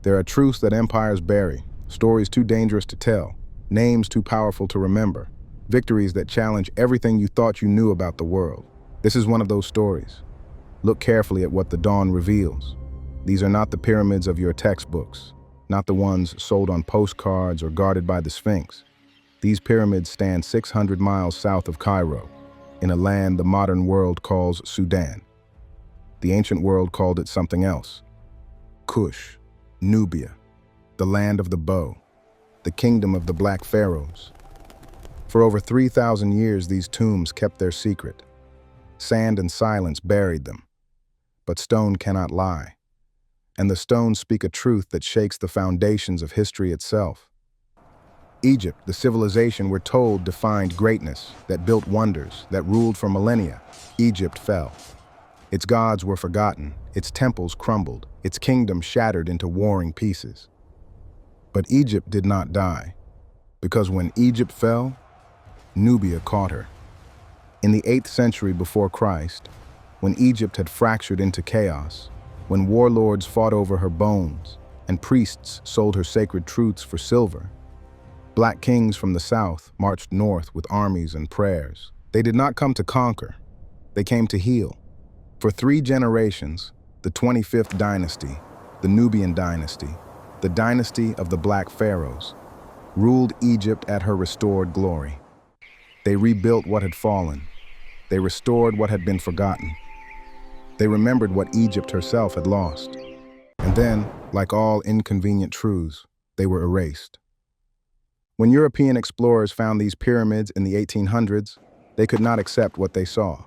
There are truths that empires bury, stories too dangerous to tell, names too powerful to remember, victories that challenge everything you thought you knew about the world. This is one of those stories. Look carefully at what the dawn reveals. These are not the pyramids of your textbooks, not the ones sold on postcards or guarded by the Sphinx. These pyramids stand 600 miles south of Cairo, in a land the modern world calls Sudan. The ancient world called it something else. Kush, Nubia, the land of the bow, the kingdom of the black pharaohs. For over 3,000 years, these tombs kept their secret. Sand and silence buried them. But stone cannot lie. And the stones speak a truth that shakes the foundations of history itself. Egypt, the civilization we're told defined greatness, that built wonders, that ruled for millennia. Egypt fell. Its gods were forgotten, its temples crumbled, its kingdom shattered into warring pieces. But Egypt did not die, because when Egypt fell, Nubia caught her. In the 8th century before Christ, when Egypt had fractured into chaos, when warlords fought over her bones and priests sold her sacred truths for silver, black kings from the south marched north with armies and prayers. They did not come to conquer, they came to heal. For 3 generations, the 25th dynasty, the Nubian dynasty, the dynasty of the black pharaohs, ruled Egypt at her restored glory. They rebuilt what had fallen. They restored what had been forgotten. They remembered what Egypt herself had lost. And then, like all inconvenient truths, they were erased. When European explorers found these pyramids in the 1800s, they could not accept what they saw.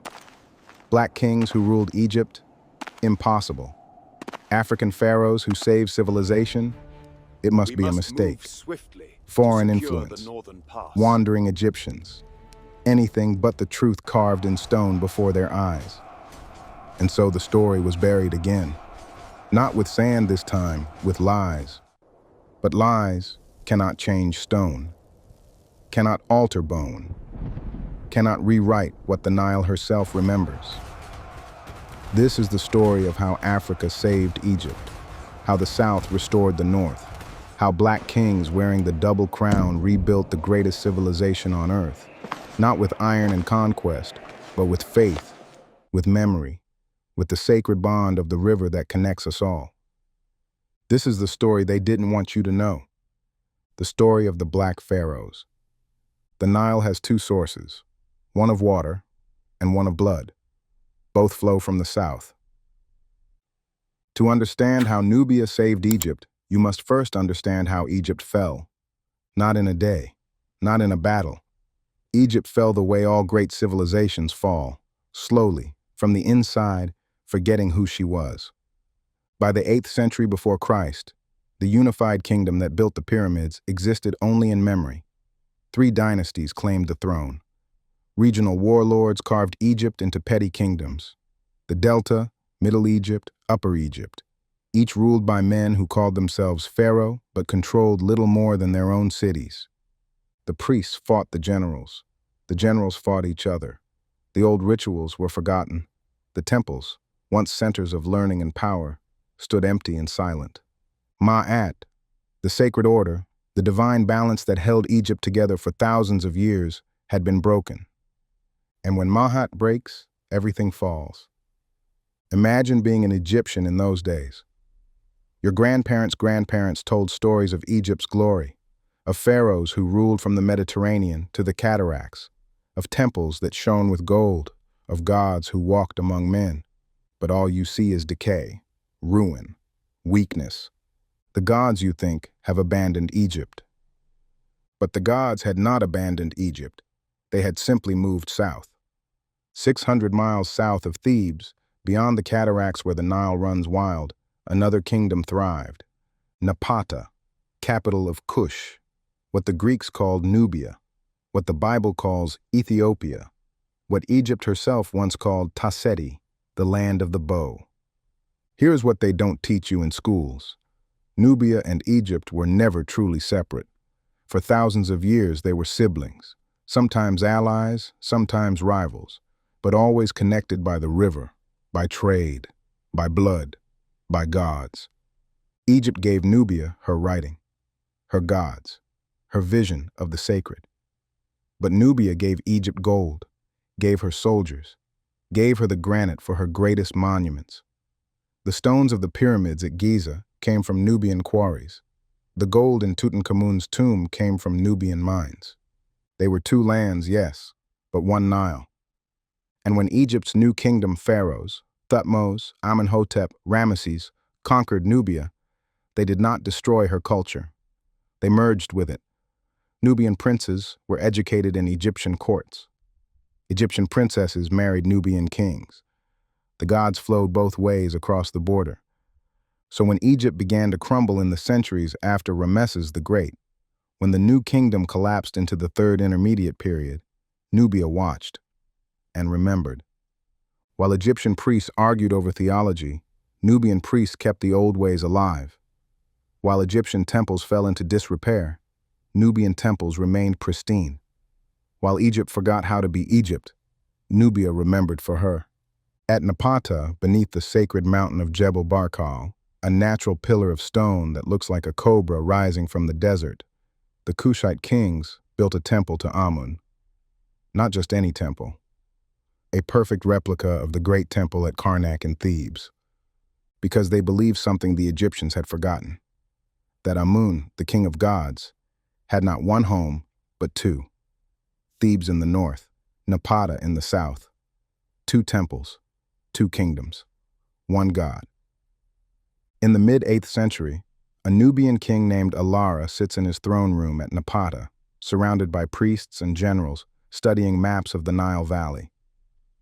Black kings who ruled Egypt? Impossible. African pharaohs who saved civilization? It must be a mistake. Foreign influence, wandering Egyptians, anything but the truth carved in stone before their eyes. And so the story was buried again. Not with sand this time, with lies. But lies cannot change stone, cannot alter bone, cannot rewrite what the Nile herself remembers. This is the story of how Africa saved Egypt, how the South restored the North, how black kings wearing the double crown rebuilt the greatest civilization on earth, not with iron and conquest, but with faith, with memory, with the sacred bond of the river that connects us all. This is the story they didn't want you to know. The story of the black pharaohs. The Nile has 2 sources, one of water and one of blood. Both flow from the south. To understand how Nubia saved Egypt, you must first understand how Egypt fell. Not in a day, not in a battle. Egypt fell the way all great civilizations fall, slowly, from the inside, forgetting who she was. By the 8th century before Christ, the unified kingdom that built the pyramids existed only in memory. 3 dynasties claimed the throne. Regional warlords carved Egypt into petty kingdoms. The Delta, Middle Egypt, Upper Egypt, each ruled by men who called themselves Pharaoh but controlled little more than their own cities. The priests fought the generals fought each other. The old rituals were forgotten. The temples, once centers of learning and power, stood empty and silent. Ma'at, the sacred order, the divine balance that held Egypt together for thousands of years, had been broken. And when Ma'at breaks, everything falls. Imagine being an Egyptian in those days. Your grandparents' told stories of Egypt's glory, of pharaohs who ruled from the Mediterranean to the cataracts, of temples that shone with gold, of gods who walked among men. But all you see is decay, ruin, weakness. The gods, you think, have abandoned Egypt. But the gods had not abandoned Egypt. They had simply moved south. 600 miles south of Thebes, beyond the cataracts where the Nile runs wild, another kingdom thrived. Napata, capital of Kush, what the Greeks called Nubia, what the Bible calls Ethiopia, what Egypt herself once called Tasseti, the land of the bow. Here's what they don't teach you in schools. Nubia and Egypt were never truly separate. For thousands of years they were siblings, sometimes allies, sometimes rivals, but always connected by the river, by trade, by blood, by gods. Egypt gave Nubia her writing, her gods, her vision of the sacred. But Nubia gave Egypt gold, gave her soldiers, gave her the granite for her greatest monuments. The stones of the pyramids at Giza came from Nubian quarries. The gold in Tutankhamun's tomb came from Nubian mines. They were two lands, yes, but one Nile. And when Egypt's new kingdom pharaohs, Thutmose, Amenhotep, Ramesses, conquered Nubia, they did not destroy her culture. They merged with it. Nubian princes were educated in Egyptian courts. Egyptian princesses married Nubian kings. The gods flowed both ways across the border. So when Egypt began to crumble in the centuries after Ramesses the Great, when the new kingdom collapsed into the Third Intermediate Period, Nubia watched and remembered. While Egyptian priests argued over theology, Nubian priests kept the old ways alive. While Egyptian temples fell into disrepair, Nubian temples remained pristine. While Egypt forgot how to be Egypt, Nubia remembered for her. At Napata, beneath the sacred mountain of Jebel Barkal, a natural pillar of stone that looks like a cobra rising from the desert, the Kushite kings built a temple to Amun. Not just any temple. A perfect replica of the great temple at Karnak in Thebes. Because they believed something the Egyptians had forgotten. That Amun, the king of gods, had not one home, but two. Thebes in the north, Napata in the south. Two temples, two kingdoms, one god. In the mid-8th century, a Nubian king named Alara sits in his throne room at Napata, surrounded by priests and generals studying maps of the Nile Valley.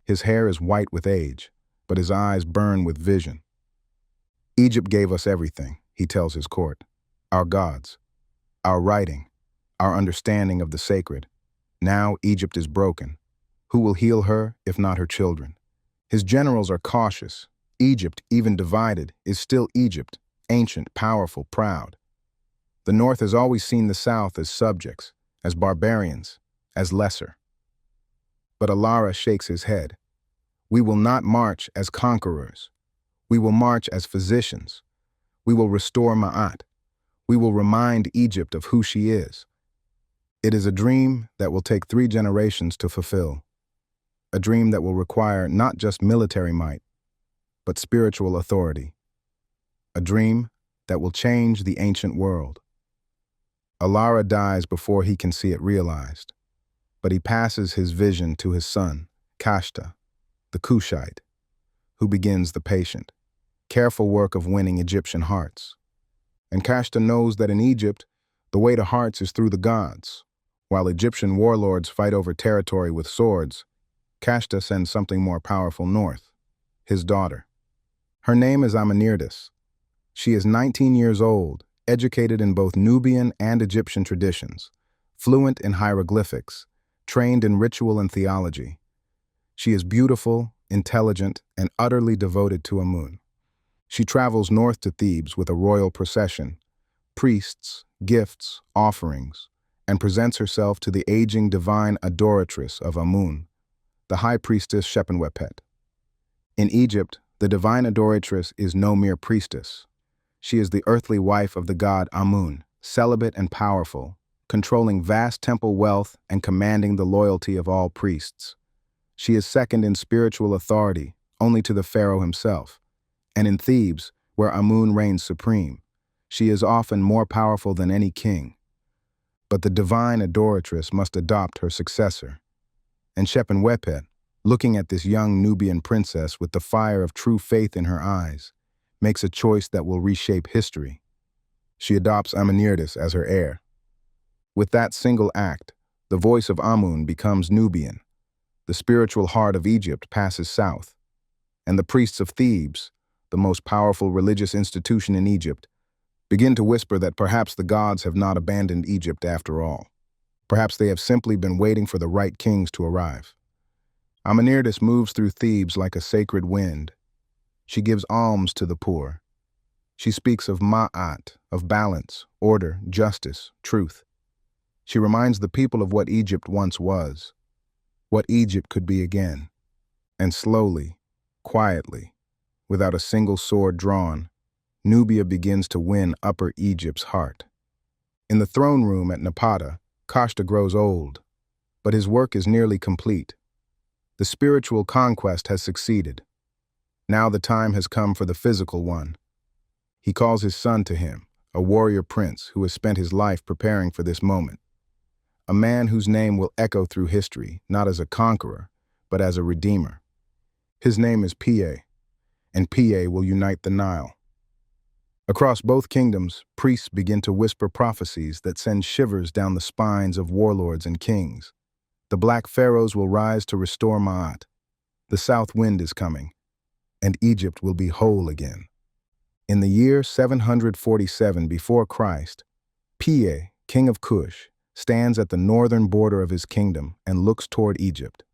His hair is white with age, but his eyes burn with vision. Egypt gave us everything, he tells his court. Our gods, our writing, our understanding of the sacred. Now Egypt is broken. Who will heal her, if not her children? His generals are cautious. Egypt, even divided, is still Egypt, ancient, powerful, proud. The North has always seen the South as subjects, as barbarians, as lesser. But Alara shakes his head. We will not march as conquerors. We will march as physicians. We will restore Ma'at. We will remind Egypt of who she is. It is a dream that will take 3 generations to fulfill. A dream that will require not just military might, but spiritual authority. A dream that will change the ancient world. Alara dies before he can see it realized, but he passes his vision to his son, Kashta, the Kushite, who begins the patient, careful work of winning Egyptian hearts. And Kashta knows that in Egypt, the way to hearts is through the gods. While Egyptian warlords fight over territory with swords, Kashta sends something more powerful north, his daughter. Her name is Amenirtis. She is 19 years old, educated in both Nubian and Egyptian traditions, fluent in hieroglyphics, trained in ritual and theology. She is beautiful, intelligent, and utterly devoted to Amun. She travels north to Thebes with a royal procession, priests, gifts, offerings, and presents herself to the aging divine adoratress of Amun, the high priestess Shepenwepet. In Egypt, the divine adoratress is no mere priestess. She is the earthly wife of the god Amun, celibate and powerful, controlling vast temple wealth and commanding the loyalty of all priests. She is second in spiritual authority, only to the pharaoh himself. And in Thebes, where Amun reigns supreme, she is often more powerful than any king. But the divine adoratress must adopt her successor. And Shepenwepet, looking at this young Nubian princess with the fire of true faith in her eyes, makes a choice that will reshape history. She adopts Amenirtis as her heir. With that single act, the voice of Amun becomes Nubian. The spiritual heart of Egypt passes south. And the priests of Thebes, the most powerful religious institution in Egypt, begin to whisper that perhaps the gods have not abandoned Egypt after all. Perhaps they have simply been waiting for the right kings to arrive. Amenirtis moves through Thebes like a sacred wind. She gives alms to the poor. She speaks of Ma'at, of balance, order, justice, truth. She reminds the people of what Egypt once was, what Egypt could be again. And slowly, quietly, without a single sword drawn, Nubia begins to win Upper Egypt's heart. In the throne room at Napata, Kashta grows old, but his work is nearly complete. The spiritual conquest has succeeded. Now the time has come for the physical one. He calls his son to him, a warrior prince who has spent his life preparing for this moment. A man whose name will echo through history, not as a conqueror, but as a redeemer. His name is Piye, and Piye will unite the Nile. Across both kingdoms, priests begin to whisper prophecies that send shivers down the spines of warlords and kings. The black pharaohs will rise to restore Ma'at. The south wind is coming, and Egypt will be whole again. In the year 747 before Christ, Piye, king of Kush, stands at the northern border of his kingdom and looks toward Egypt.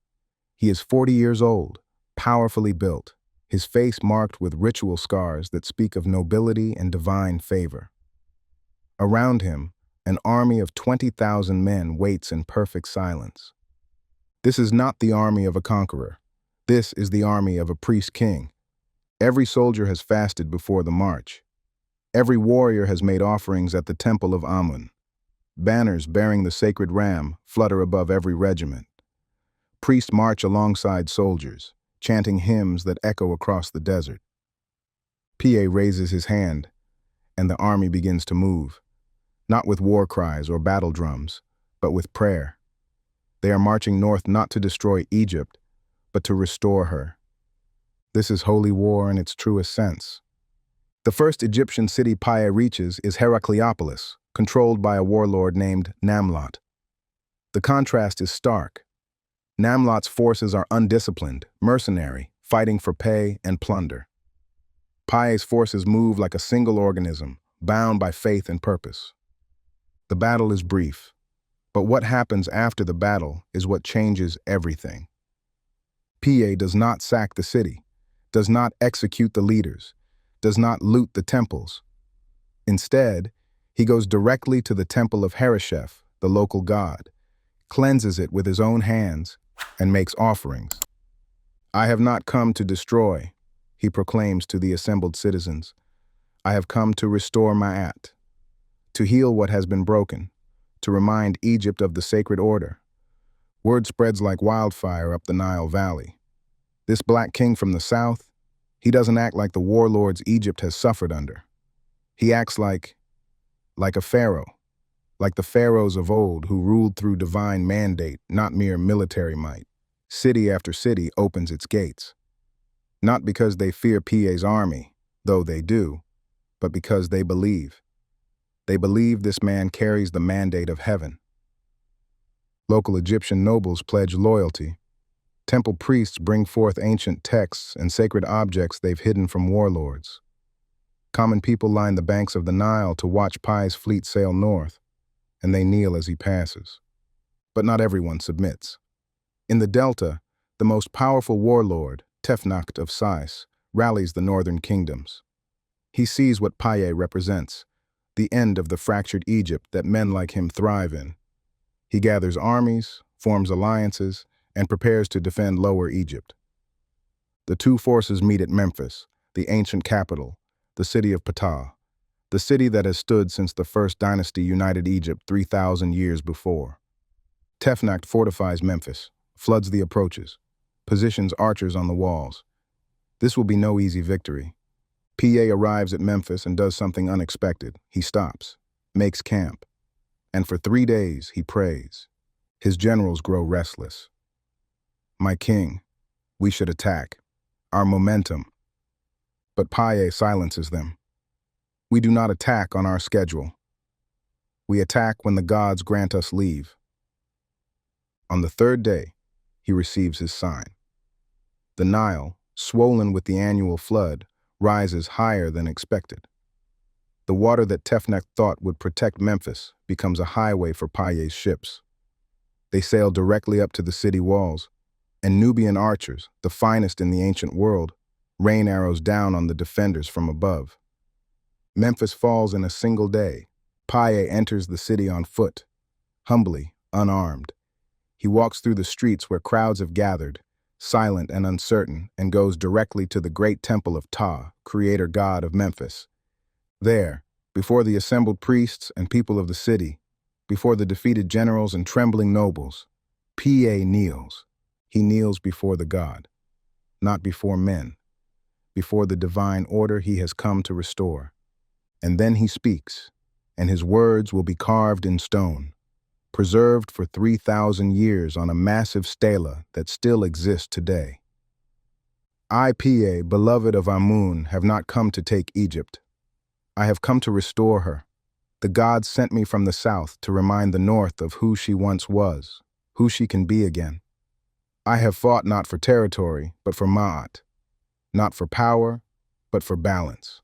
He is 40 years old, powerfully built, his face marked with ritual scars that speak of nobility and divine favor. Around him, an army of 20,000 men waits in perfect silence. This is not the army of a conqueror. This is the army of a priest-king. Every soldier has fasted before the march. Every warrior has made offerings at the temple of Amun. Banners bearing the sacred ram flutter above every regiment. Priests march alongside soldiers, chanting hymns that echo across the desert. Piye raises his hand, and the army begins to move, not with war cries or battle drums, but with prayer. They are marching north not to destroy Egypt, but to restore her. This is holy war in its truest sense. The first Egyptian city Piye reaches is Heracleopolis, controlled by a warlord named Namlot. The contrast is stark. Namlot's forces are undisciplined, mercenary, fighting for pay and plunder. Piye's forces move like a single organism, bound by faith and purpose. The battle is brief, but what happens after the battle is what changes everything. Piye does not sack the city, does not execute the leaders, does not loot the temples. Instead, he goes directly to the temple of Harishef, the local god, cleanses it with his own hands, and makes offerings. "I have not come to destroy," he proclaims to the assembled citizens. "I have come to restore Ma'at, to heal what has been broken, to remind Egypt of the sacred order." Word spreads like wildfire up the Nile Valley. This black king from the south, he doesn't act like the warlords Egypt has suffered under. He acts like a pharaoh, like the pharaohs of old who ruled through divine mandate, not mere military might. City after city opens its gates. Not because they fear Piye's army, though they do, but because they believe. They believe this man carries the mandate of heaven. Local Egyptian nobles pledge loyalty. Temple priests bring forth ancient texts and sacred objects they've hidden from warlords. Common people line the banks of the Nile to watch Piye's fleet sail north, and they kneel as he passes. But not everyone submits. In the Delta, the most powerful warlord, Tefnacht of Sais, rallies the northern kingdoms. He sees what Piye represents, the end of the fractured Egypt that men like him thrive in. He gathers armies, forms alliances, and prepares to defend Lower Egypt. The two forces meet at Memphis, the ancient capital, the city of Ptah, the city that has stood since the first dynasty united Egypt 3,000 years before. Tefnacht fortifies Memphis, floods the approaches, positions archers on the walls. This will be no easy victory. Piye arrives at Memphis and does something unexpected. He stops, makes camp, and for 3 days he prays. His generals grow restless. "My king, we should attack. Our momentum." But Piye silences them. "We do not attack on our schedule. We attack when the gods grant us leave." On the 3rd day, he receives his sign. The Nile, swollen with the annual flood, rises higher than expected. The water that Tefnacht thought would protect Memphis becomes a highway for Piye's ships. They sail directly up to the city walls, and Nubian archers, the finest in the ancient world, rain arrows down on the defenders from above. Memphis falls in a single day. Piye enters the city on foot, humbly, unarmed. He walks through the streets where crowds have gathered, silent and uncertain, and goes directly to the great temple of Ptah, creator god of Memphis. There, before the assembled priests and people of the city, before the defeated generals and trembling nobles, Piye kneels. He kneels before the God, not before men, before the divine order he has come to restore. And then he speaks, and his words will be carved in stone, preserved for 3,000 years on a massive stela that still exists today. I, Piye, beloved of Amun, have not come to take Egypt. I have come to restore her. The gods sent me from the south to remind the north of who she once was, who she can be again. I have fought not for territory, but for Ma'at, not for power, but for balance,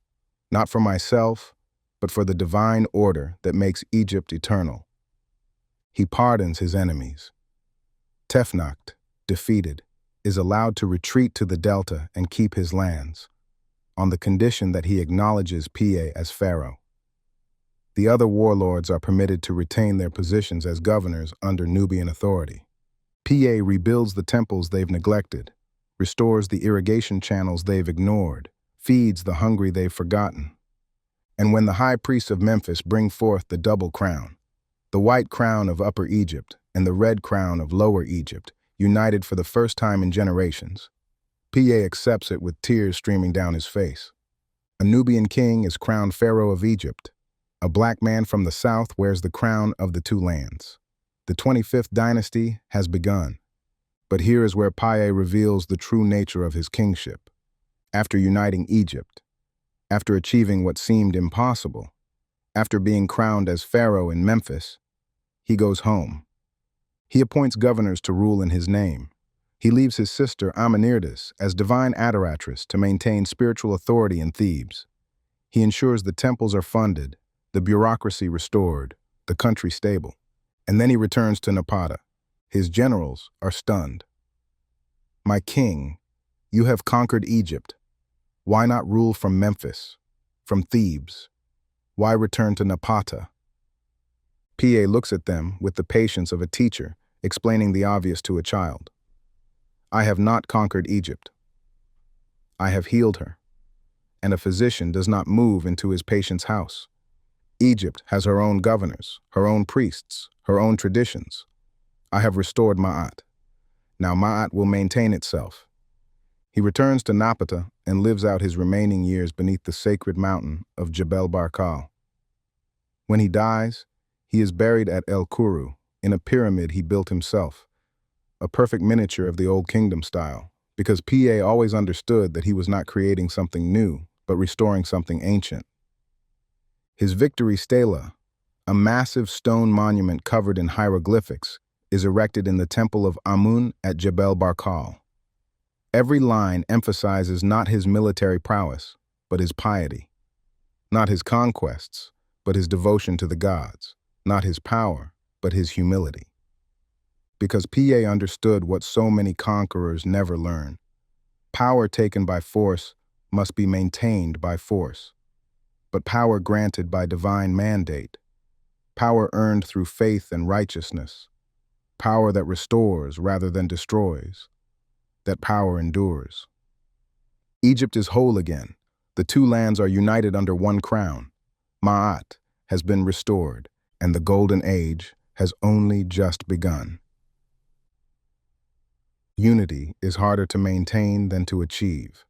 not for myself, but for the divine order that makes Egypt eternal. He pardons his enemies. Tefnacht, defeated, is allowed to retreat to the delta and keep his lands, on the condition that he acknowledges Piye as pharaoh. The other warlords are permitted to retain their positions as governors under Nubian authority. Piye rebuilds the temples they've neglected, restores the irrigation channels they've ignored, feeds the hungry they've forgotten. And when the high priests of Memphis bring forth the double crown, the white crown of Upper Egypt and the red crown of Lower Egypt, united for the first time in generations, Piye accepts it with tears streaming down his face. A Nubian king is crowned Pharaoh of Egypt. A black man from the south wears the crown of the two lands. The 25th dynasty has begun. But here is where Piye reveals the true nature of his kingship. After uniting Egypt, after achieving what seemed impossible, after being crowned as Pharaoh in Memphis, he goes home. He appoints governors to rule in his name. He leaves his sister Amenirtis as divine adoratress to maintain spiritual authority in Thebes. He ensures the temples are funded, the bureaucracy restored, the country stable. And then he returns to Napata. His generals are stunned. My king, you have conquered Egypt. Why not rule from Memphis, from Thebes? Why return to Napata? Piye looks at them with the patience of a teacher explaining the obvious to a child. I have not conquered Egypt. I have healed her, and a physician does not move into his patient's house. Egypt has her own governors, her own priests, her own traditions. I have restored Ma'at. Now Ma'at will maintain itself. He returns to Napata and lives out his remaining years beneath the sacred mountain of Jebel Barkal. When he dies, he is buried at El Kuru, in a pyramid he built himself, a perfect miniature of the Old Kingdom style, because Piye always understood that he was not creating something new, but restoring something ancient. His victory stela, a massive stone monument covered in hieroglyphics, is erected in the temple of Amun at Jebel Barkal. Every line emphasizes not his military prowess, but his piety, not his conquests, but his devotion to the gods, not his power, but his humility. Because Piye understood what so many conquerors never learn. Power taken by force must be maintained by force, but power granted by divine mandate, power earned through faith and righteousness, power that restores rather than destroys, that power endures. Egypt is whole again. The two lands are united under one crown. Ma'at has been restored, and the Golden Age has only just begun. Unity is harder to maintain than to achieve.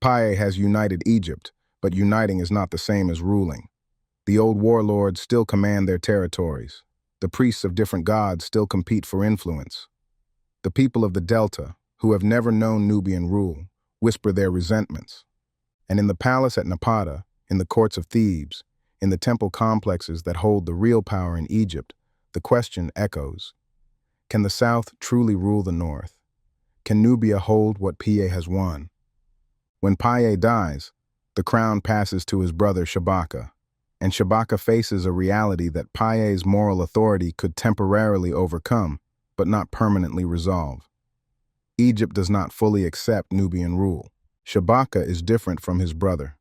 Piye has united Egypt, but uniting is not the same as ruling. The old warlords still command their territories. The priests of different gods still compete for influence. The people of the Delta, who have never known Nubian rule, whisper their resentments. And in the palace at Napata, in the courts of Thebes, in the temple complexes that hold the real power in Egypt, the question echoes. Can the South truly rule the North? Can Nubia hold what Piye has won? When Piye dies, the crown passes to his brother Shabaka, and Shabaka faces a reality that Piye's moral authority could temporarily overcome, but not permanently resolve. Egypt does not fully accept Nubian rule. Shabaka is different from his brother.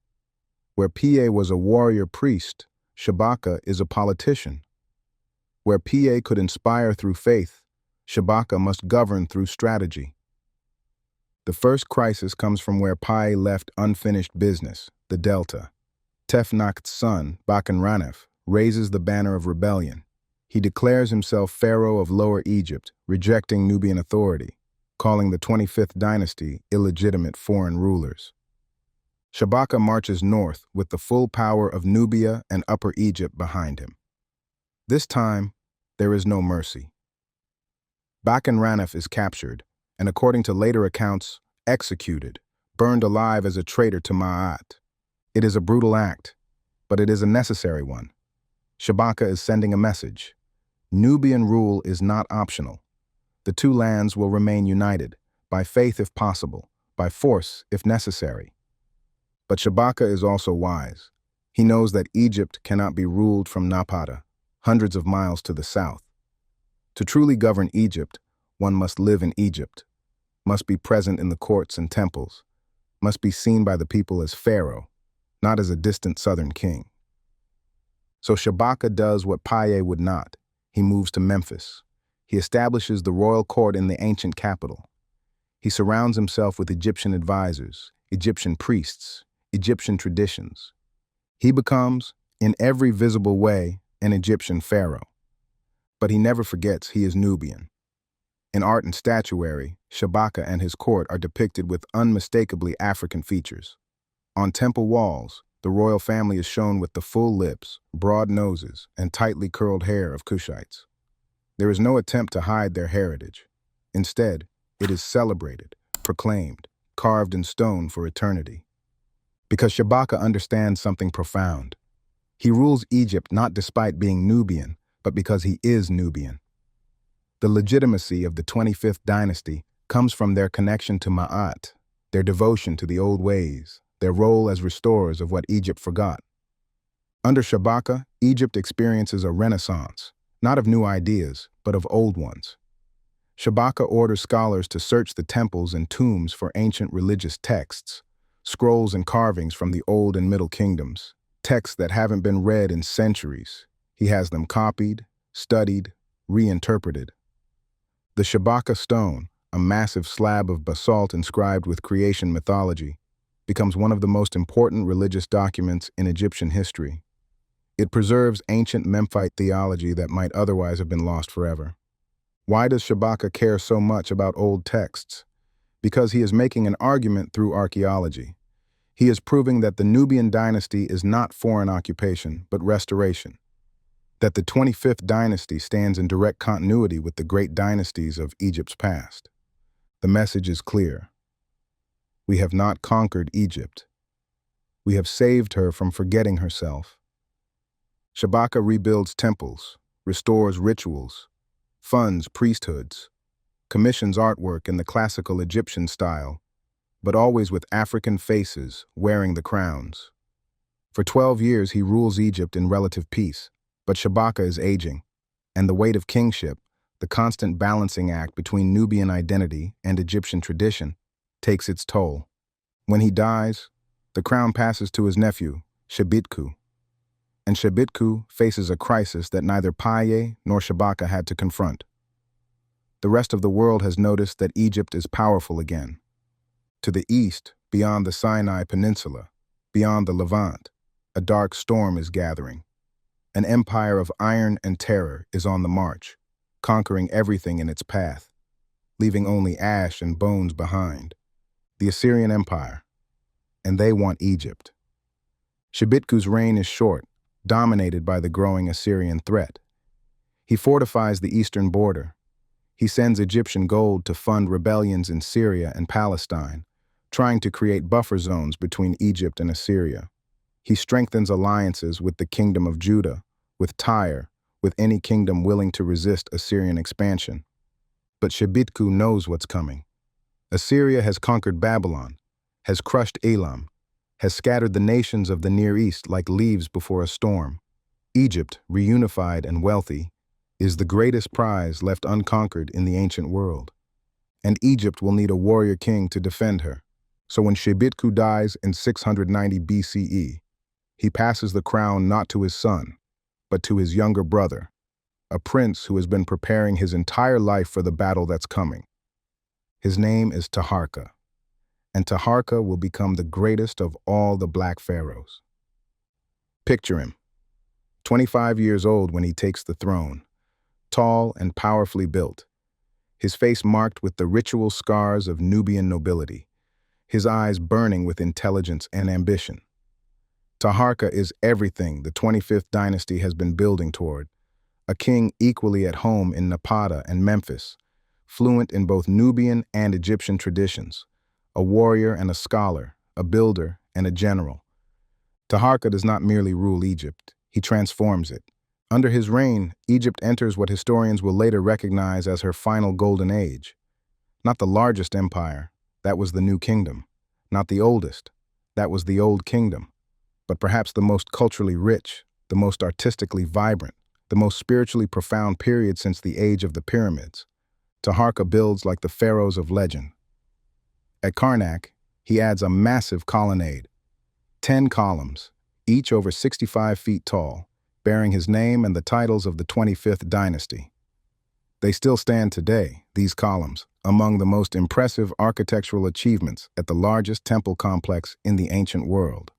Where Piye was a warrior priest, Shabaka is a politician. Where Piye could inspire through faith, Shabaka must govern through strategy. The first crisis comes from where Piye left unfinished business, the Delta. Tefnacht's son, Bakan raises the banner of rebellion. He declares himself Pharaoh of Lower Egypt, rejecting Nubian authority, calling the 25th dynasty illegitimate foreign rulers. Shabaka marches north with the full power of Nubia and Upper Egypt behind him. This time, there is no mercy. Bakan is captured, and according to later accounts, executed, burned alive as a traitor to Ma'at. It is a brutal act, but it is a necessary one. Shabaka is sending a message. Nubian rule is not optional. The two lands will remain united, by faith if possible, by force if necessary. But Shabaka is also wise. He knows that Egypt cannot be ruled from Napata, hundreds of miles to the south. To truly govern Egypt, one must live in Egypt, must be present in the courts and temples, must be seen by the people as Pharaoh, not as a distant southern king. So Shabaka does what Piye would not. He moves to Memphis. He establishes the royal court in the ancient capital. He surrounds himself with Egyptian advisors, Egyptian priests, Egyptian traditions. He becomes, in every visible way, an Egyptian pharaoh. But he never forgets he is Nubian. In art and statuary, Shabaka and his court are depicted with unmistakably African features. On temple walls, the royal family is shown with the full lips, broad noses, and tightly curled hair of Kushites. There is no attempt to hide their heritage. Instead, it is celebrated, proclaimed, carved in stone for eternity. Because Shabaka understands something profound. He rules Egypt not despite being Nubian, but because he is Nubian. The legitimacy of the 25th dynasty comes from their connection to Ma'at, their devotion to the old ways, their role as restorers of what Egypt forgot. Under Shabaka, Egypt experiences a renaissance, not of new ideas, but of old ones. Shabaka orders scholars to search the temples and tombs for ancient religious texts, scrolls and carvings from the Old and Middle Kingdoms, texts that haven't been read in centuries. He has them copied, studied, reinterpreted. The Shabaka stone, a massive slab of basalt inscribed with creation mythology, becomes one of the most important religious documents in Egyptian history. It preserves ancient Memphite theology that might otherwise have been lost forever. Why does Shabaka care so much about old texts? Because he is making an argument through archaeology. He is proving that the Nubian dynasty is not foreign occupation, but restoration. That the 25th dynasty stands in direct continuity with the great dynasties of Egypt's past. The message is clear. We have not conquered Egypt. We have saved her from forgetting herself. Shabaka rebuilds temples, restores rituals, funds priesthoods, commissions artwork in the classical Egyptian style, but always with African faces wearing the crowns. For 12 years he rules Egypt in relative peace, but Shabaka is aging, and the weight of kingship, the constant balancing act between Nubian identity and Egyptian tradition, takes its toll. When he dies, the crown passes to his nephew, Shabitku. And Shabitku faces a crisis that neither Piye nor Shabaka had to confront. The rest of the world has noticed that Egypt is powerful again. To the east, beyond the Sinai Peninsula, beyond the Levant, a dark storm is gathering. An empire of iron and terror is on the march, conquering everything in its path, leaving only ash and bones behind. The Assyrian Empire, and they want Egypt. Shabitku's reign is short, dominated by the growing Assyrian threat. He fortifies the eastern border. He sends Egyptian gold to fund rebellions in Syria and Palestine, trying to create buffer zones between Egypt and Assyria. He strengthens alliances with the Kingdom of Judah, with Tyre, with any kingdom willing to resist Assyrian expansion. But Shabitku knows what's coming. Assyria has conquered Babylon, has crushed Elam, has scattered the nations of the Near East like leaves before a storm. Egypt, reunified and wealthy, is the greatest prize left unconquered in the ancient world. And Egypt will need a warrior king to defend her. So when Shabitku dies in 690 BCE, he passes the crown not to his son, but to his younger brother, a prince who has been preparing his entire life for the battle that's coming. His name is Taharqa, and Taharqa will become the greatest of all the black pharaohs. Picture him, 25 years old when he takes the throne, tall and powerfully built, his face marked with the ritual scars of Nubian nobility, his eyes burning with intelligence and ambition. Taharqa is everything the 25th dynasty has been building toward, a king equally at home in Napata and Memphis, fluent in both Nubian and Egyptian traditions, a warrior and a scholar, a builder and a general. Taharqa does not merely rule Egypt, he transforms it. Under his reign, Egypt enters what historians will later recognize as her final golden age. Not the largest empire, that was the New Kingdom. Not the oldest, that was the Old Kingdom. But perhaps the most culturally rich, the most artistically vibrant, the most spiritually profound period since the age of the pyramids. Taharqa builds like the pharaohs of legend. At Karnak, he adds a massive colonnade, 10 columns, each over 65 feet tall, bearing his name and the titles of the 25th dynasty. They still stand today, these columns, among the most impressive architectural achievements at the largest temple complex in the ancient world.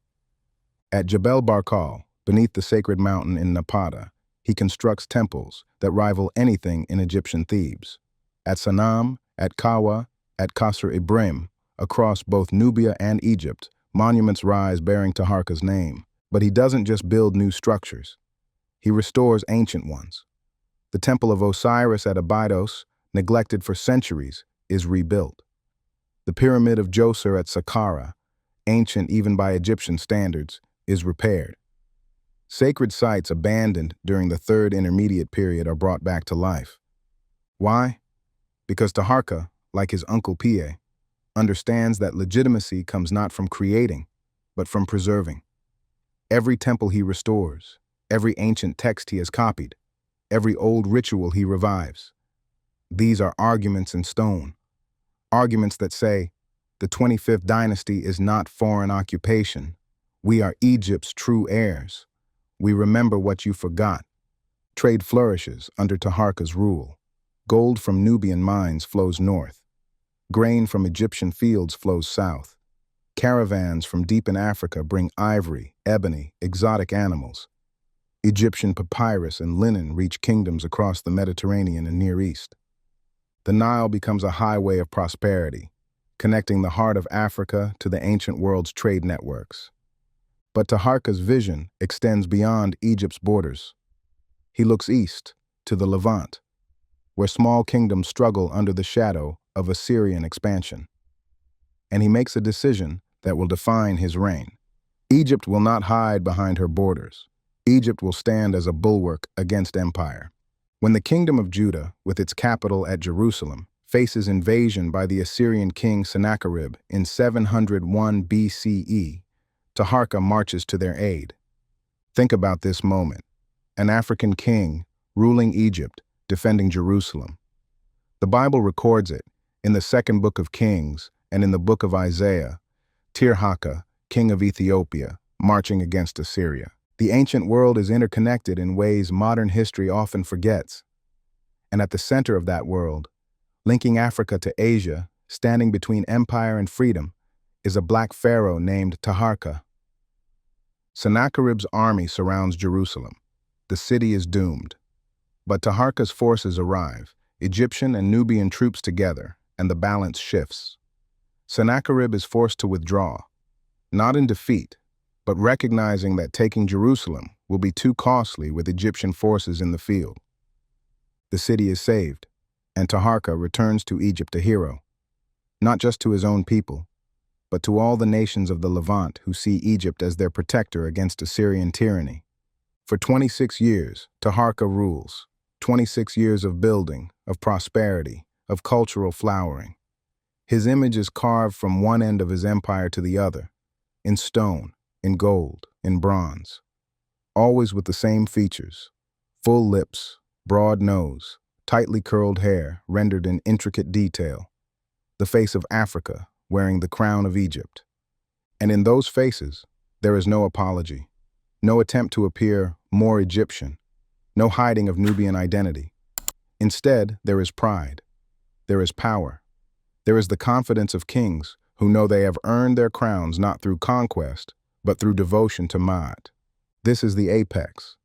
At Jebel Barkal, beneath the sacred mountain in Napata, he constructs temples that rival anything in Egyptian Thebes. At Sanam, at Kawa, at Qasr Ibrahim, across both Nubia and Egypt, monuments rise bearing Taharqa's name. But he doesn't just build new structures. He restores ancient ones. The temple of Osiris at Abydos, neglected for centuries, is rebuilt. The pyramid of Djoser at Saqqara, ancient even by Egyptian standards, is repaired. Sacred sites abandoned during the Third Intermediate Period are brought back to life. Why? Because Taharqa, like his uncle Piye, understands that legitimacy comes not from creating, but from preserving. Every temple he restores, every ancient text he has copied, every old ritual he revives. These are arguments in stone, arguments that say, the 25th dynasty is not foreign occupation. We are Egypt's true heirs. We remember what you forgot. Trade flourishes under Taharqa's rule. Gold from Nubian mines flows north. Grain from Egyptian fields flows south. Caravans from deep in Africa bring ivory, ebony, exotic animals. Egyptian papyrus and linen reach kingdoms across the Mediterranean and Near East. The Nile becomes a highway of prosperity, connecting the heart of Africa to the ancient world's trade networks. But Taharqa's vision extends beyond Egypt's borders. He looks east, to the Levant, where small kingdoms struggle under the shadow of Assyrian expansion. And he makes a decision that will define his reign. Egypt will not hide behind her borders. Egypt will stand as a bulwark against empire. When the kingdom of Judah, with its capital at Jerusalem, faces invasion by the Assyrian king Sennacherib in 701 BCE, Taharqa marches to their aid. Think about this moment. An African king ruling Egypt, defending Jerusalem. The Bible records it in the second book of Kings and in the book of Isaiah, Taharqa, king of Ethiopia, marching against Assyria. The ancient world is interconnected in ways modern history often forgets. And at the center of that world, linking Africa to Asia, standing between empire and freedom, is a black pharaoh named Taharqa. Sennacherib's army surrounds Jerusalem. The city is doomed. But Taharqa's forces arrive, Egyptian and Nubian troops together, and the balance shifts. Sennacherib is forced to withdraw, not in defeat, but recognizing that taking Jerusalem will be too costly with Egyptian forces in the field. The city is saved, and Taharqa returns to Egypt a hero, not just to his own people, but to all the nations of the Levant who see Egypt as their protector against Assyrian tyranny. For 26 years, Taharqa rules, 26 years of building, of prosperity, of cultural flowering. His image is carved from one end of his empire to the other, in stone, in gold, in bronze, always with the same features: full lips, broad nose, tightly curled hair rendered in intricate detail, the face of Africa wearing the crown of Egypt. And in those faces, there is no apology, no attempt to appear more Egyptian, no hiding of Nubian identity. Instead, there is pride, there is power, there is the confidence of kings who know they have earned their crowns not through conquest, but through devotion to Ma'at. This is the apex.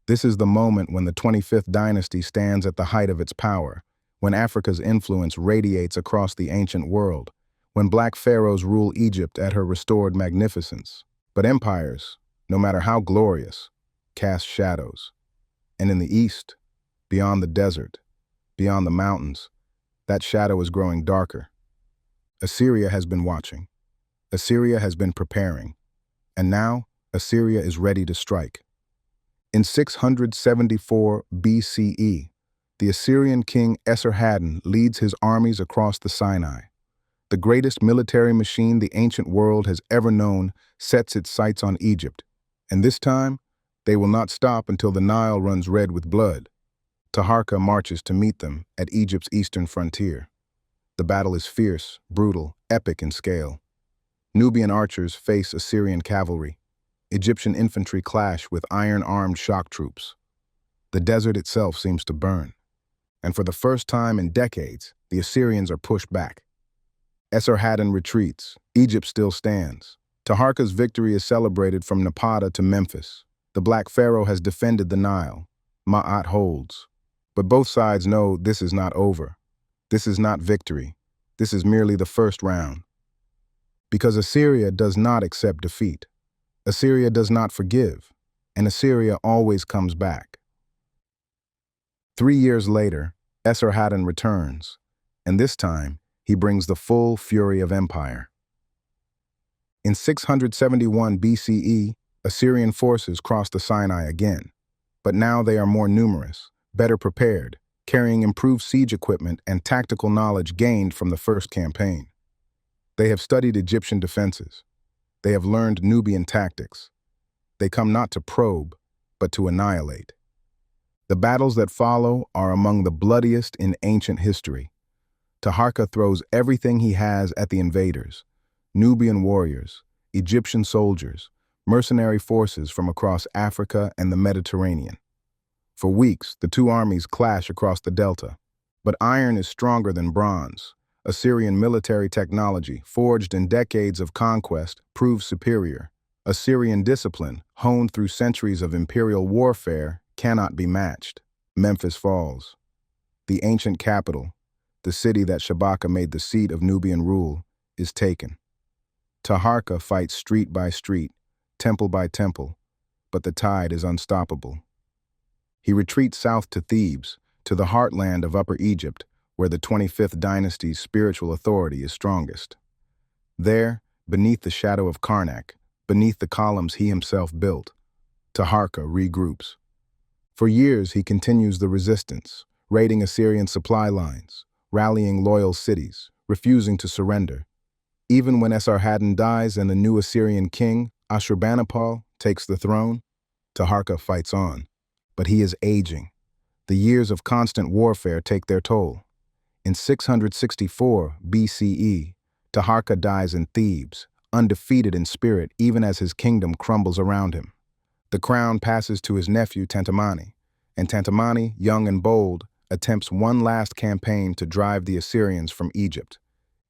This is the moment when the 25th dynasty stands at the height of its power, when Africa's influence radiates across the ancient world, when black pharaohs rule Egypt at her restored magnificence. But empires, no matter how glorious, cast shadows. And in the east, beyond the desert, beyond the mountains, that shadow is growing darker. Assyria has been watching. Assyria has been preparing. And now, Assyria is ready to strike. In 674 BCE, the Assyrian king Esarhaddon leads his armies across the Sinai. The greatest military machine the ancient world has ever known sets its sights on Egypt. And this time, they will not stop until the Nile runs red with blood. Taharqa marches to meet them at Egypt's eastern frontier. The battle is fierce, brutal, epic in scale. Nubian archers face Assyrian cavalry. Egyptian infantry clash with iron-armed shock troops. The desert itself seems to burn. And for the first time in decades, the Assyrians are pushed back. Esarhaddon retreats. Egypt still stands. Taharqa's victory is celebrated from Napata to Memphis. The Black Pharaoh has defended the Nile. Ma'at holds. But both sides know this is not over. This is not victory. This is merely the first round. Because Assyria does not accept defeat. Assyria does not forgive, and Assyria always comes back. 3 years later, Esarhaddon returns, and this time he brings the full fury of empire. In 671 BCE, Assyrian forces crossed the Sinai again, but now they are more numerous, better prepared, carrying improved siege equipment and tactical knowledge gained from the first campaign. They have studied Egyptian defenses. They have learned Nubian tactics. They come not to probe, but to annihilate. The battles that follow are among the bloodiest in ancient history. Taharqa throws everything he has at the invaders: Nubian warriors, Egyptian soldiers, mercenary forces from across Africa and the Mediterranean. For weeks, the two armies clash across the delta. But iron is stronger than bronze. Assyrian military technology, forged in decades of conquest, proves superior. Assyrian discipline, honed through centuries of imperial warfare, cannot be matched. Memphis falls. The ancient capital, the city that Shabaka made the seat of Nubian rule, is taken. Taharqa fights street by street, temple by temple, but the tide is unstoppable. He retreats south to Thebes, to the heartland of Upper Egypt, where the 25th dynasty's spiritual authority is strongest. There, beneath the shadow of Karnak, beneath the columns he himself built, Taharqa regroups. For years he continues the resistance, raiding Assyrian supply lines, rallying loyal cities, refusing to surrender. Even when Esarhaddon dies and the new Assyrian king, Ashurbanipal, takes the throne, Taharqa fights on. But he is aging. The years of constant warfare take their toll. In 664 BCE, Taharqa dies in Thebes, undefeated in spirit even as his kingdom crumbles around him. The crown passes to his nephew Tantamani, and Tantamani, young and bold, attempts one last campaign to drive the Assyrians from Egypt.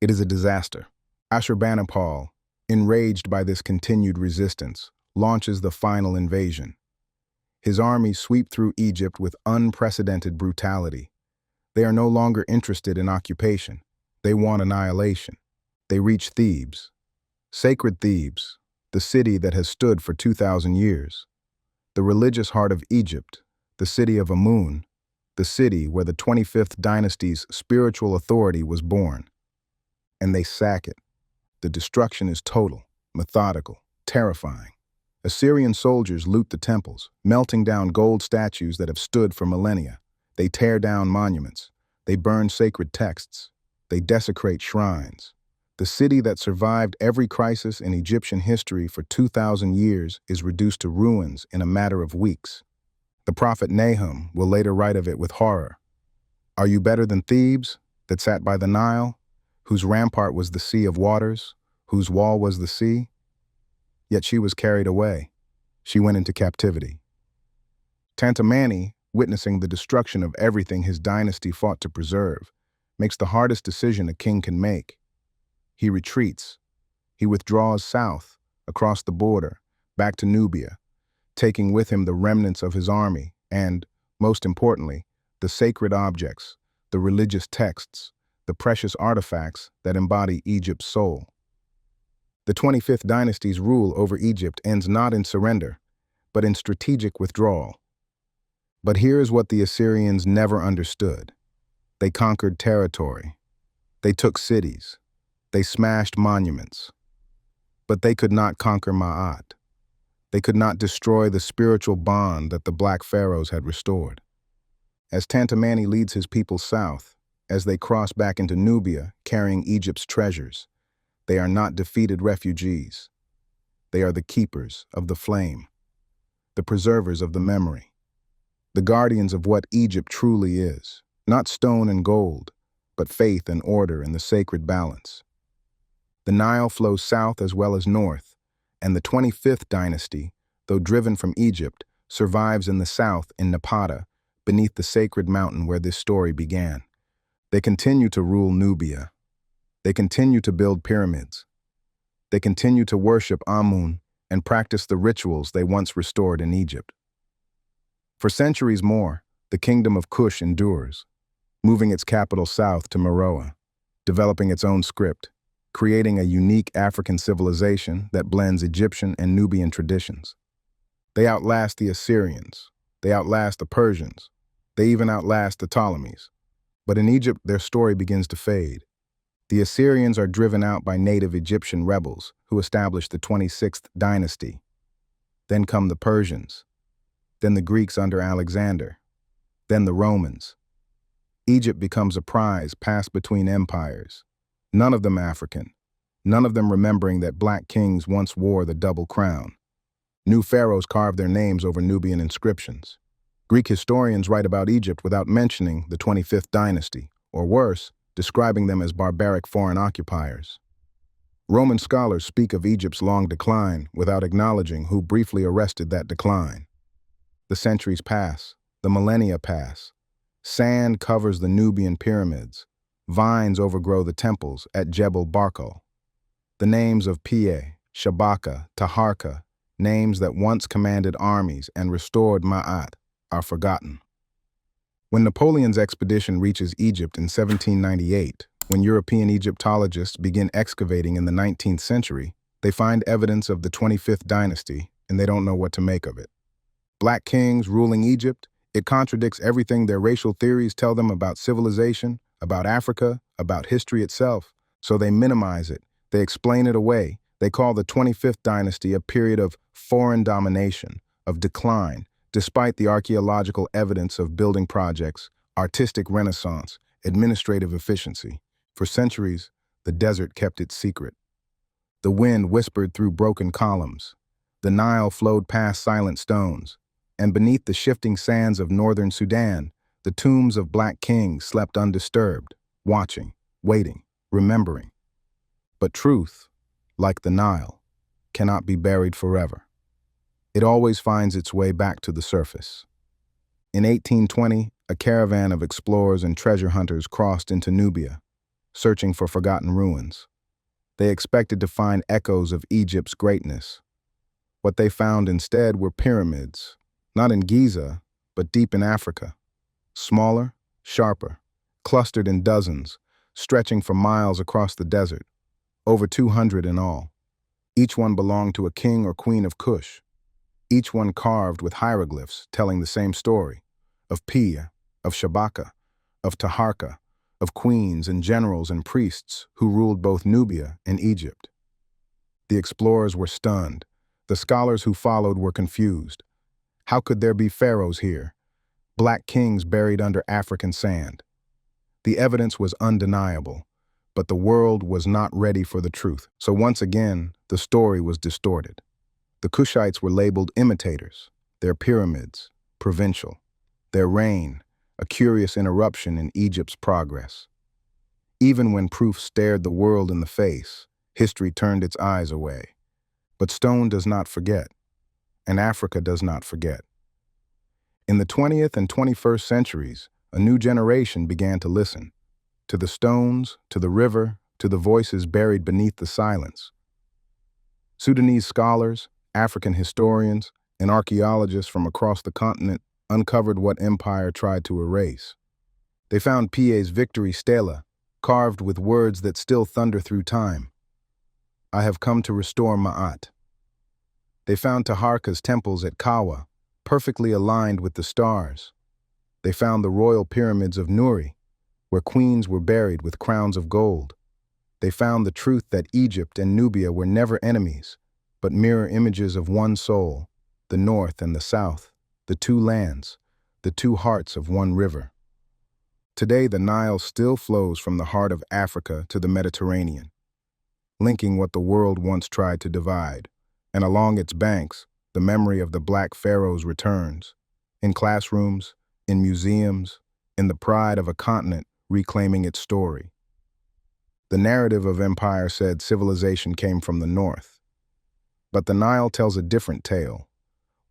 It is a disaster. Ashurbanipal, enraged by this continued resistance, launches the final invasion. His armies sweep through Egypt with unprecedented brutality. They are no longer interested in occupation. They want annihilation. They reach Thebes. Sacred Thebes, the city that has stood for 2,000 years. The religious heart of Egypt, the city of Amun, the city where the 25th dynasty's spiritual authority was born. And they sack it. The destruction is total, methodical, terrifying. Assyrian soldiers loot the temples, melting down gold statues that have stood for millennia. They tear down monuments. They burn sacred texts. They desecrate shrines. The city that survived every crisis in Egyptian history for 2,000 years is reduced to ruins in a matter of weeks. The prophet Nahum will later write of it with horror. Are you better than Thebes, that sat by the Nile, whose rampart was the sea of waters, whose wall was the sea? Yet she was carried away. She went into captivity. Tantamani, witnessing the destruction of everything his dynasty fought to preserve, makes the hardest decision a king can make. He retreats. He withdraws south, across the border, back to Nubia, taking with him the remnants of his army and, most importantly, the sacred objects, the religious texts, the precious artifacts that embody Egypt's soul. The 25th dynasty's rule over Egypt ends not in surrender, but in strategic withdrawal. But here's what the Assyrians never understood. They conquered territory. They took cities. They smashed monuments. But they could not conquer Ma'at. They could not destroy the spiritual bond that the Black Pharaohs had restored. As Tantamani leads his people south, as they cross back into Nubia carrying Egypt's treasures, they are not defeated refugees. They are the keepers of the flame, the preservers of the memory, the guardians of what Egypt truly is, not stone and gold, but faith and order in the sacred balance. The Nile flows south as well as north, and the 25th dynasty, though driven from Egypt, survives in the south in Napata, beneath the sacred mountain where this story began. They continue to rule Nubia. They continue to build pyramids. They continue to worship Amun and practice the rituals they once restored in Egypt. For centuries more, the kingdom of Kush endures, moving its capital south to Meroe, developing its own script, creating a unique African civilization that blends Egyptian and Nubian traditions. They outlast the Assyrians. They outlast the Persians. They even outlast the Ptolemies. But in Egypt, their story begins to fade. The Assyrians are driven out by native Egyptian rebels who established the 26th dynasty. Then come the Persians. Then the Greeks under Alexander. Then the Romans. Egypt becomes a prize passed between empires, none of them African, none of them remembering that black kings once wore the double crown. New pharaohs carved their names over Nubian inscriptions. Greek historians write about Egypt without mentioning the 25th dynasty, or worse, describing them as barbaric foreign occupiers. Roman scholars speak of Egypt's long decline without acknowledging who briefly arrested that decline. The centuries pass, the millennia pass. Sand covers the Nubian pyramids. Vines overgrow the temples at Jebel Barkal. The names of Piye, Shabaka, Taharqa, names that once commanded armies and restored Ma'at, are forgotten. When Napoleon's expedition reaches Egypt in 1798, when European Egyptologists begin excavating in the 19th century, they find evidence of the 25th dynasty, and they don't know what to make of it. Black kings ruling Egypt, it contradicts everything their racial theories tell them about civilization, about Africa, about history itself, so they minimize it, they explain it away. They call the 25th dynasty a period of foreign domination, of decline, despite the archaeological evidence of building projects, artistic renaissance, administrative efficiency. For centuries, the desert kept its secret. The wind whispered through broken columns. The Nile flowed past silent stones. And beneath the shifting sands of northern Sudan, the tombs of black kings slept undisturbed, watching, waiting, remembering. But truth, like the Nile, cannot be buried forever. It always finds its way back to the surface. In 1820, a caravan of explorers and treasure hunters crossed into Nubia, searching for forgotten ruins. They expected to find echoes of Egypt's greatness. What they found instead were pyramids, not in Giza, but deep in Africa. Smaller, sharper, clustered in dozens, stretching for miles across the desert, over 200 in all. Each one belonged to a king or queen of Kush. Each one carved with hieroglyphs telling the same story, of Piye, of Shabaka, of Taharqa, of queens and generals and priests who ruled both Nubia and Egypt. The explorers were stunned. The scholars who followed were confused. How could there be pharaohs here? Black kings buried under African sand. The evidence was undeniable, but the world was not ready for the truth. So once again, the story was distorted. The Kushites were labeled imitators, their pyramids, provincial, their reign, a curious interruption in Egypt's progress. Even when proof stared the world in the face, history turned its eyes away. But stone does not forget, and Africa does not forget. In the 20th and 21st centuries, a new generation began to listen, to the stones, to the river, to the voices buried beneath the silence. Sudanese scholars, African historians, and archaeologists from across the continent uncovered what empire tried to erase. They found Piye's victory stela, carved with words that still thunder through time. I have come to restore Ma'at. They found Taharqa's temples at Kawa, perfectly aligned with the stars. They found the royal pyramids of Nuri, where queens were buried with crowns of gold. They found the truth that Egypt and Nubia were never enemies, but mirror images of one soul, the north and the south, the two lands, the two hearts of one river. Today, the Nile still flows from the heart of Africa to the Mediterranean, linking what the world once tried to divide. And along its banks, the memory of the Black Pharaohs returns. In classrooms, in museums, in the pride of a continent reclaiming its story. The narrative of empire said civilization came from the north. But the Nile tells a different tale,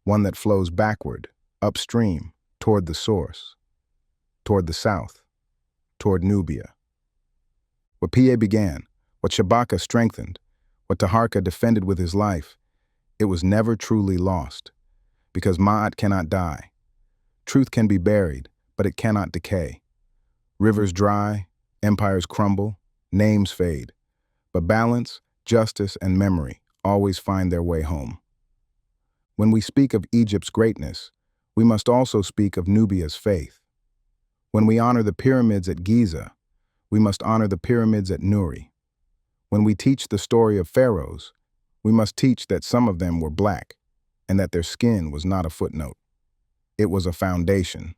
one that flows backward, upstream, toward the source, toward the south, toward Nubia. What Piye began, what Shabaka strengthened, what Taharqa defended with his life, it was never truly lost, because Ma'at cannot die. Truth can be buried, but it cannot decay. Rivers dry, empires crumble, names fade, but balance, justice, and memory always find their way home. When we speak of Egypt's greatness, we must also speak of Nubia's faith. When we honor the pyramids at Giza, we must honor the pyramids at Nuri. When we teach the story of pharaohs, we must teach that some of them were black, and that their skin was not a footnote. It was a foundation.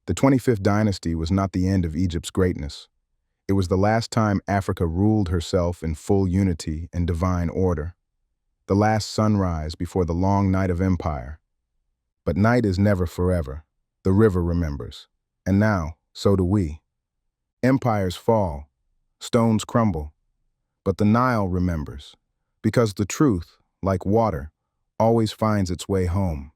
The 25th dynasty was not the end of Egypt's greatness. It was the last time Africa ruled herself in full unity and divine order. The last sunrise before the long night of empire. But night is never forever. The river remembers. And now, so do we. Empires fall, stones crumble, but the Nile remembers, because the truth, like water, always finds its way home.